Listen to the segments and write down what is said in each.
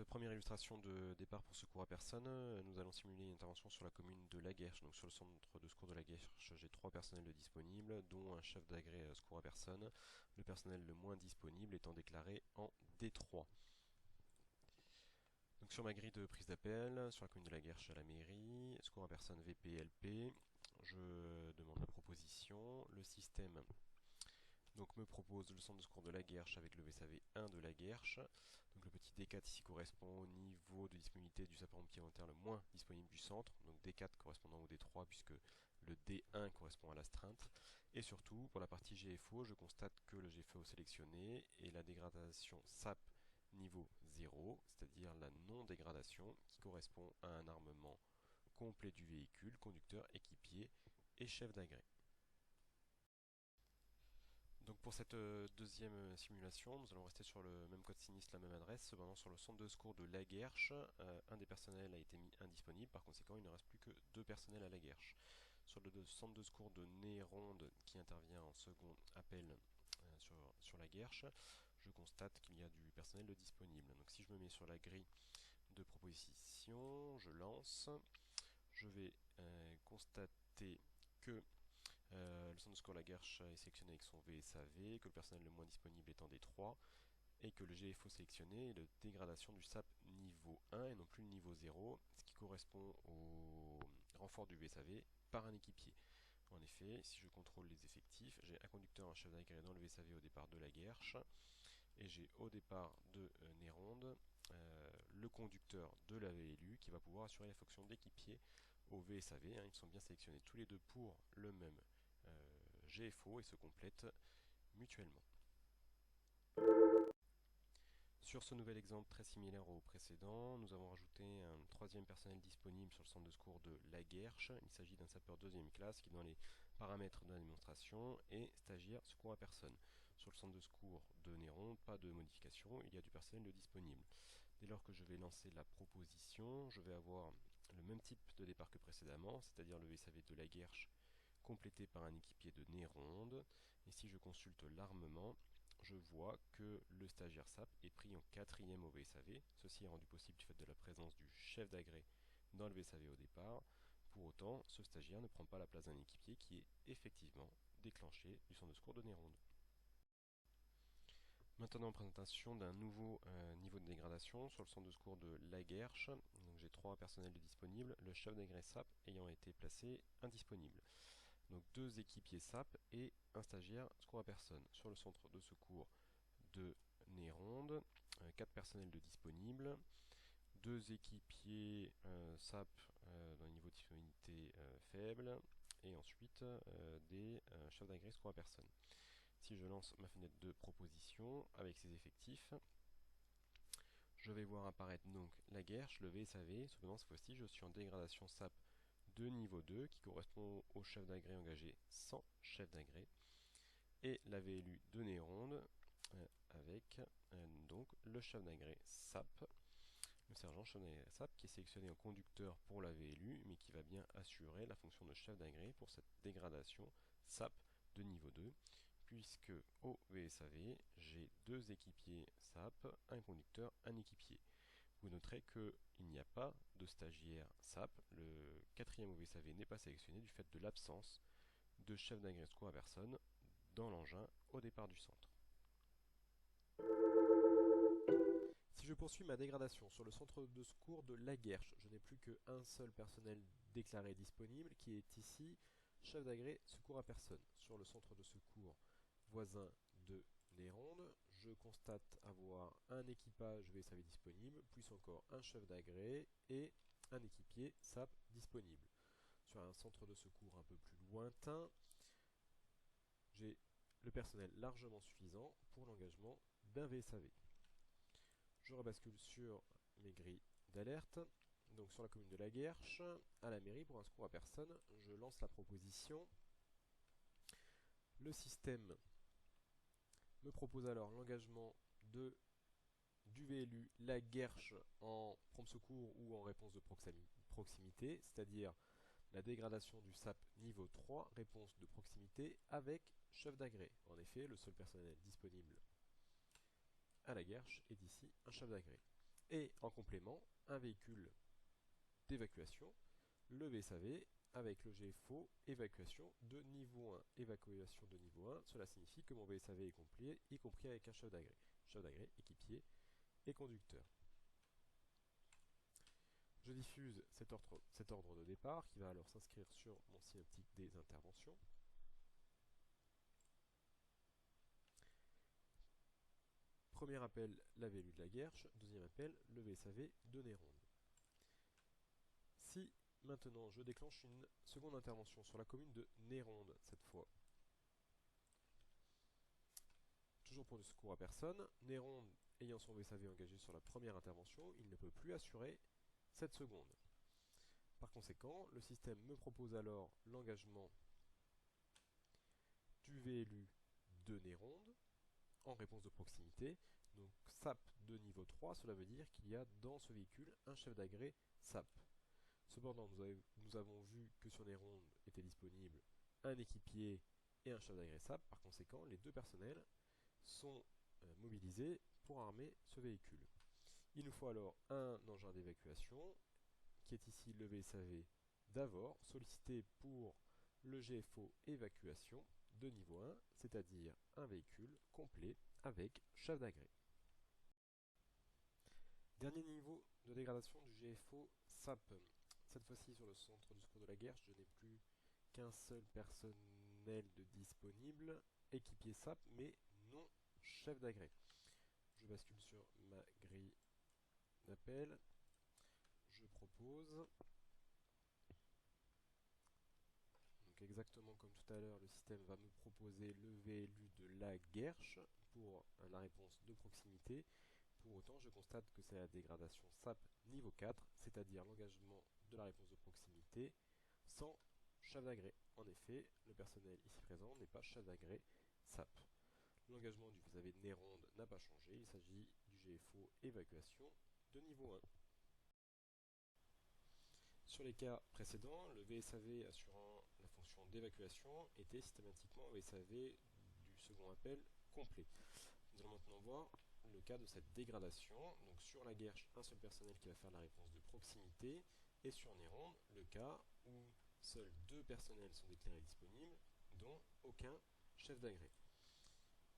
première illustration de départ pour secours à personne, nous allons simuler une intervention sur la commune de Laguerche. Donc sur le centre de secours de Laguerche, j'ai 3 personnels de disponibles, dont un chef d'agré secours à personne, le personnel le moins disponible étant déclaré en D3. Donc sur ma grille de prise d'appel, sur la commune de Laguerche à la mairie, secours à personne VPLP, je demande la proposition, le système donc me propose le centre de secours de Laguerche avec le VSAV 1 de Laguerche. Donc le petit D4 ici correspond au niveau de disponibilité du sapeur-pompier volontaire le moins disponible du centre. Donc D4 correspondant au D3 puisque le D1 correspond à l'astreinte. Et surtout pour la partie GFO, je constate que le GFO sélectionné est la dégradation SAP niveau 0, c'est-à-dire la non-dégradation qui correspond à un armement complet du véhicule, conducteur, équipier et chef d'agré. Donc pour cette deuxième simulation, nous allons rester sur le même code sinistre, la même adresse, cependant sur le centre de secours de Laguerche, un des personnels a été mis indisponible, par conséquent il ne reste plus que 2 personnels à Laguerche. Sur le centre de secours de Néronde qui intervient en second appel sur Laguerche, je constate qu'il y a du personnel de disponible. Donc si je me mets sur la grille de proposition, je lance, je vais constater que le centre de secours Laguerche est sélectionné avec son VSAV, que le personnel le moins disponible est en D3, et que le GFO sélectionné est la dégradation du SAP niveau 1 et non plus le niveau 0, ce qui correspond au renfort du VSAV par un équipier. En effet, si je contrôle les effectifs, j'ai un conducteur, un chef d'agré dans le VSAV au départ de Laguerche, et j'ai au départ de Néronde le conducteur de la VLU qui va pouvoir assurer la fonction d'équipier au VSAV. Ils sont bien sélectionnés tous les deux pour le même GFO et se complètent mutuellement. Sur ce nouvel exemple très similaire au précédent, nous avons rajouté un troisième personnel disponible sur le centre de secours de Laguerche. Il s'agit d'un sapeur deuxième classe qui, dans les paramètres de la démonstration, est stagiaire secours à personne. Sur le centre de secours de Néron, pas de modification, il y a du personnel de disponible. Dès lors que je vais lancer la proposition, je vais avoir le même type de départ que précédemment, c'est-à-dire le VSAV de Laguerche complété par un équipier de Néronde. Et si je consulte l'armement, je vois que le stagiaire SAP est pris en 4e au VSAV. Ceci est rendu possible du fait de la présence du chef d'agré dans le VSAV au départ. Pour autant, ce stagiaire ne prend pas la place d'un équipier qui est effectivement déclenché du centre de secours de Néronde. Maintenant, présentation d'un nouveau niveau de dégradation sur le centre de secours de Laguerche. J'ai 3 personnels disponibles, le chef d'agré SAP ayant été placé indisponible. Donc 2 équipiers SAP et un stagiaire secours à personne. Sur le centre de secours de Néronde, 4 personnels de disponibles, 2 équipiers SAP dans un niveau de disponibilité faible, et ensuite des chefs d'agré secours à personne. Si je lance ma fenêtre de proposition avec ses effectifs, je vais voir apparaître donc Laguerche, le VSAV. Cependant, cette fois-ci, je suis en dégradation SAP de niveau 2 qui correspond au chef d'agré engagé sans chef d'agré, et la VLU de Néronde avec donc le chef d'agré SAP, le sergent chef d'agré SAP qui est sélectionné en conducteur pour la VLU mais qui va bien assurer la fonction de chef d'agré pour cette dégradation SAP de niveau 2, puisque au VSAV j'ai 2 équipiers SAP, un conducteur, un équipier. Vous noterez qu'il n'y a pas de stagiaire SAP, le 4e OVSAV n'est pas sélectionné du fait de l'absence de chef d'agré secours à personne dans l'engin au départ du centre. Si je poursuis ma dégradation sur le centre de secours de Laguerche, je n'ai plus qu'un seul personnel déclaré disponible qui est ici chef d'agré secours à personne. Sur le centre de secours voisin de Néronde, je constate avoir un équipage VSAV disponible, plus encore un chef d'agré et un équipier SAP disponible. Sur un centre de secours un peu plus lointain, j'ai le personnel largement suffisant pour l'engagement d'un VSAV. Je rebascule sur mes grilles d'alerte. Donc sur la commune de Laguerche, à la mairie pour un secours à personne, je lance la proposition. Le système me propose alors l'engagement du VLU Laguerche en prompt secours ou en réponse de proximité, c'est-à-dire la dégradation du SAP niveau 3, réponse de proximité avec chef d'agré. En effet, le seul personnel disponible à Laguerche est ici un chef d'agré. Et en complément, un véhicule d'évacuation, le VSAV, avec le GFO, évacuation de niveau 1. Évacuation de niveau 1, cela signifie que mon VSAV est complet, y compris avec un chef d'agrès. Chef d'agrès, équipier et conducteur. Je diffuse cet ordre de départ qui va alors s'inscrire sur mon synaptique des interventions. Premier appel, la VLU de la Guerche. Deuxième appel, le VSAV de Néronde. Si maintenant je déclenche une seconde intervention sur la commune de Néronde cette fois, toujours pour du secours à personne, Néronde ayant son VSAV engagé sur la première intervention, il ne peut plus assurer cette seconde. Par conséquent, le système me propose alors l'engagement du VLU de Néronde en réponse de proximité. Donc SAP de niveau 3, cela veut dire qu'il y a dans ce véhicule un chef d'agrès SAP. Cependant, nous avons vu que sur Néronde était disponible un équipier et un chef d'agrès SAP. Par conséquent, les deux personnels sont mobilisés pour armer ce véhicule. Il nous faut alors un engin d'évacuation, qui est ici le VSAV d'Avor, sollicité pour le GFO évacuation de niveau 1, c'est-à-dire un véhicule complet avec chef d'agrès. Dernier niveau de dégradation du GFO SAP. Cette fois-ci sur le centre du secours de la Guerche, je n'ai plus qu'un seul personnel de disponible, équipier SAP, mais non chef d'agrès. Je bascule sur ma grille d'appel. Je propose, donc exactement comme tout à l'heure, le système va me proposer le VLU de la Guerche pour la réponse de proximité. Pour autant, je constate que c'est la dégradation SAP niveau 4, c'est-à-dire l'engagement de la réponse de proximité sans chef d'agrès. En effet, le personnel ici présent n'est pas chef d'agrès SAP. L'engagement du VSAV de Néronde n'a pas changé, il s'agit du GFO évacuation de niveau 1. Sur les cas précédents, le VSAV assurant la fonction d'évacuation était systématiquement VSAV du second appel complet. Nous allons maintenant voir le cas de cette dégradation. Donc sur la Guerche, un seul personnel qui va faire la réponse de proximité, et sur Néronde, le cas où seuls deux personnels sont déclarés disponibles, dont aucun chef d'agrès.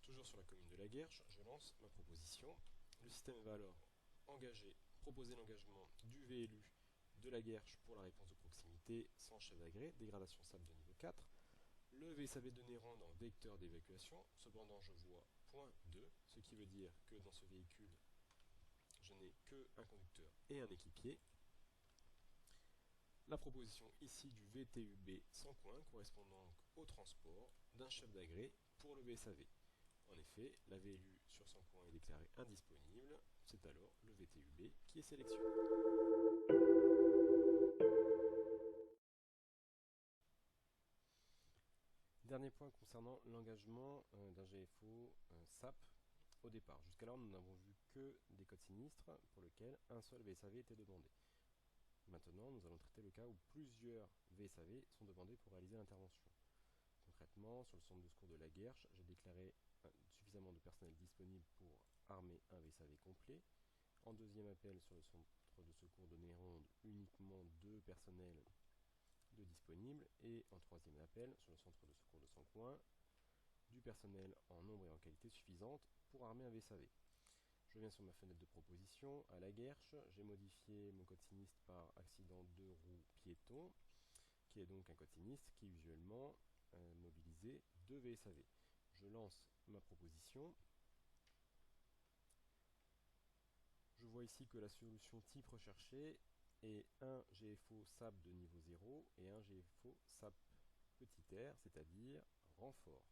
Toujours sur la commune de la Guerche, je lance ma proposition. Le système va alors proposer l'engagement du VLU de la Guerche pour la réponse de proximité sans chef d'agrès, dégradation SAP de niveau 4. Le VSAV de Néronde en vecteur d'évacuation, cependant je vois point 2, ce qui veut dire que dans ce véhicule, je n'ai qu'un conducteur et un équipier. La proposition ici du VTUB sans coin correspond donc au transport d'un chef d'agrès pour le VSAV. En effet, la VLU sur son coin est déclarée indisponible, c'est alors le VTUB qui est sélectionné. Dernier point concernant l'engagement d'un GFO SAP au départ. Jusqu'alors, nous n'avons vu que des codes sinistres pour lesquels un seul VSAV était demandé. Maintenant, nous allons traiter le cas où plusieurs VSAV sont demandés pour réaliser l'intervention. Concrètement, sur le centre de secours de la Guerche, j'ai déclaré suffisamment de personnel disponible pour armer un VSAV complet. En deuxième appel, sur le centre de secours de Néronde, uniquement deux personnels de disponibles. Et en troisième appel, sur le centre de secours de Sancoin, du personnel en nombre et en qualité suffisante pour armer un VSAV. Je viens sur ma fenêtre de proposition, à la Guerche, j'ai modifié mon code sinistre par accident de roue piéton, qui est donc un code sinistre qui usuellement mobilisait 2 VSAV. Je lance ma proposition. Je vois ici que la solution type recherchée est un GFO SAP de niveau 0 et un GFO SAP petit r, c'est-à-dire renfort.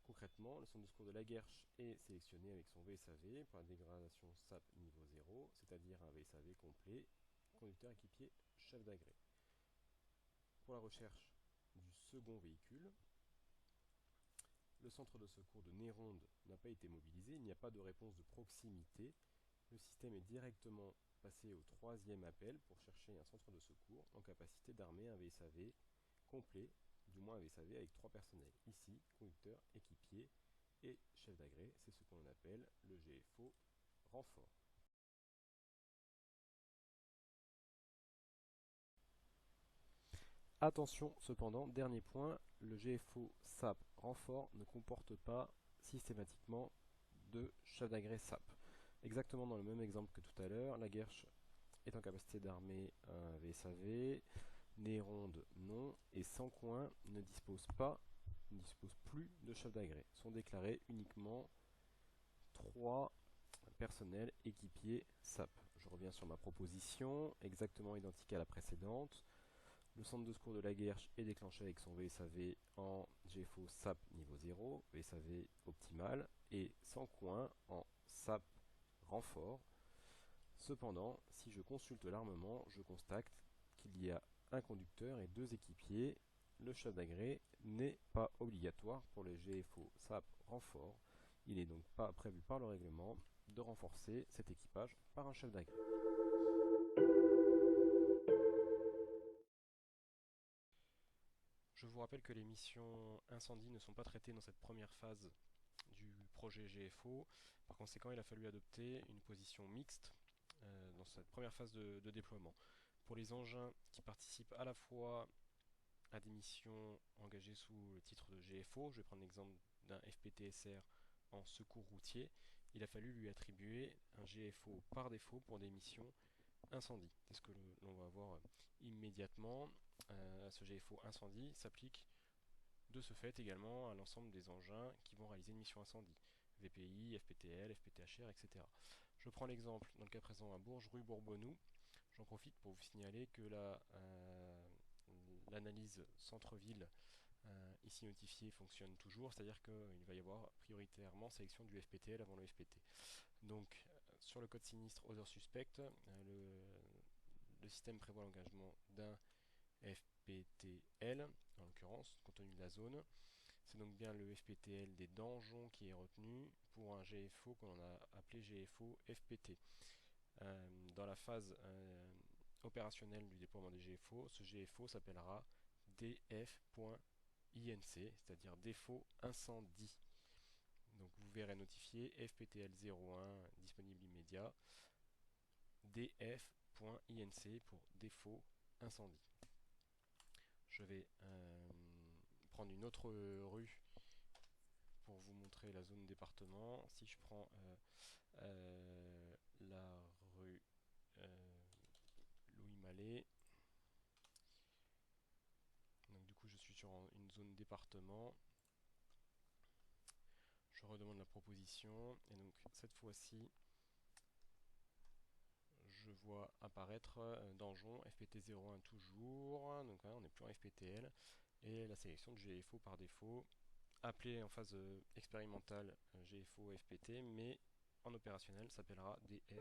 Concrètement, le centre de secours de la Guerche est sélectionné avec son VSAV pour la dégradation SAP niveau 0, c'est-à-dire un VSAV complet, conducteur équipier, chef d'agrès. Pour la recherche du second véhicule, le centre de secours de Néronde n'a pas été mobilisé, il n'y a pas de réponse de proximité. Le système est directement passé au troisième appel pour chercher un centre de secours en capacité d'armer un VSAV complet, du moins un VSAV avec 3 personnels. Ici, conducteur, équipier et chef d'agrès, c'est ce qu'on appelle le GFO renfort. Attention cependant, dernier point, le GFO SAP renfort ne comporte pas systématiquement de chef d'agrès SAP. Exactement dans le même exemple que tout à l'heure, la Guerche est en capacité d'armer un VSAV, Néronde non, et Sancoin ne dispose plus de chef d'agrès. Sont déclarés uniquement 3 personnels équipiers SAP. Je reviens sur ma proposition, exactement identique à la précédente. Le centre de secours de la Guerche est déclenché avec son VSAV en GFO SAP niveau 0, VSAV optimal, et Sancoin en SAP renfort. Cependant, si je consulte l'armement, je constate qu'il y a un conducteur et 2 équipiers. Le chef d'agrès n'est pas obligatoire pour les GFO SAP renfort. Il n'est donc pas prévu par le règlement de renforcer cet équipage par un chef d'agrès. Je vous rappelle que les missions incendie ne sont pas traitées dans cette première phase du projet GFO. Par conséquent, il a fallu adopter une position mixte dans cette première phase de déploiement. Pour les engins qui participent à la fois à des missions engagées sous le titre de GFO, je vais prendre l'exemple d'un FPTSR en secours routier, il a fallu lui attribuer un GFO par défaut pour des missions incendie. C'est ce que l'on va voir immédiatement. Ce GFO incendie s'applique de ce fait également à l'ensemble des engins qui vont réaliser une mission incendie. VPI, FPTL, FPTHR, etc. Je prends l'exemple, dans le cas présent, à Bourges-Rue-Bourbonnoux. J'en profite pour vous signaler que l'analyse centre-ville ici notifiée fonctionne toujours, c'est-à-dire qu'il va y avoir prioritairement sélection du FPTL avant le FPT. Donc, sur le code sinistre aux heures suspectes, le système prévoit l'engagement d'un FPTL, en l'occurrence, compte tenu de la zone. C'est donc bien le FPTL des Danjons qui est retenu pour un GFO qu'on a appelé GFO FPT. Dans la phase opérationnelle du déploiement des GFO, ce GFO s'appellera df.inc, c'est-à-dire défaut incendie. Donc vous verrez notifié FPTL 01 disponible immédiat, df.inc pour défaut incendie. Je vais prendre une autre rue pour vous montrer la zone département. Si je prends la rue Louis Mallet, donc du coup je suis sur une zone département. Je redemande la proposition et donc cette fois-ci je vois apparaître Danjon, FPT01 toujours, donc là, on n'est plus en FPTL, et la sélection de GFO par défaut, appelé en phase expérimentale GFO FPT, mais en opérationnel s'appellera DF.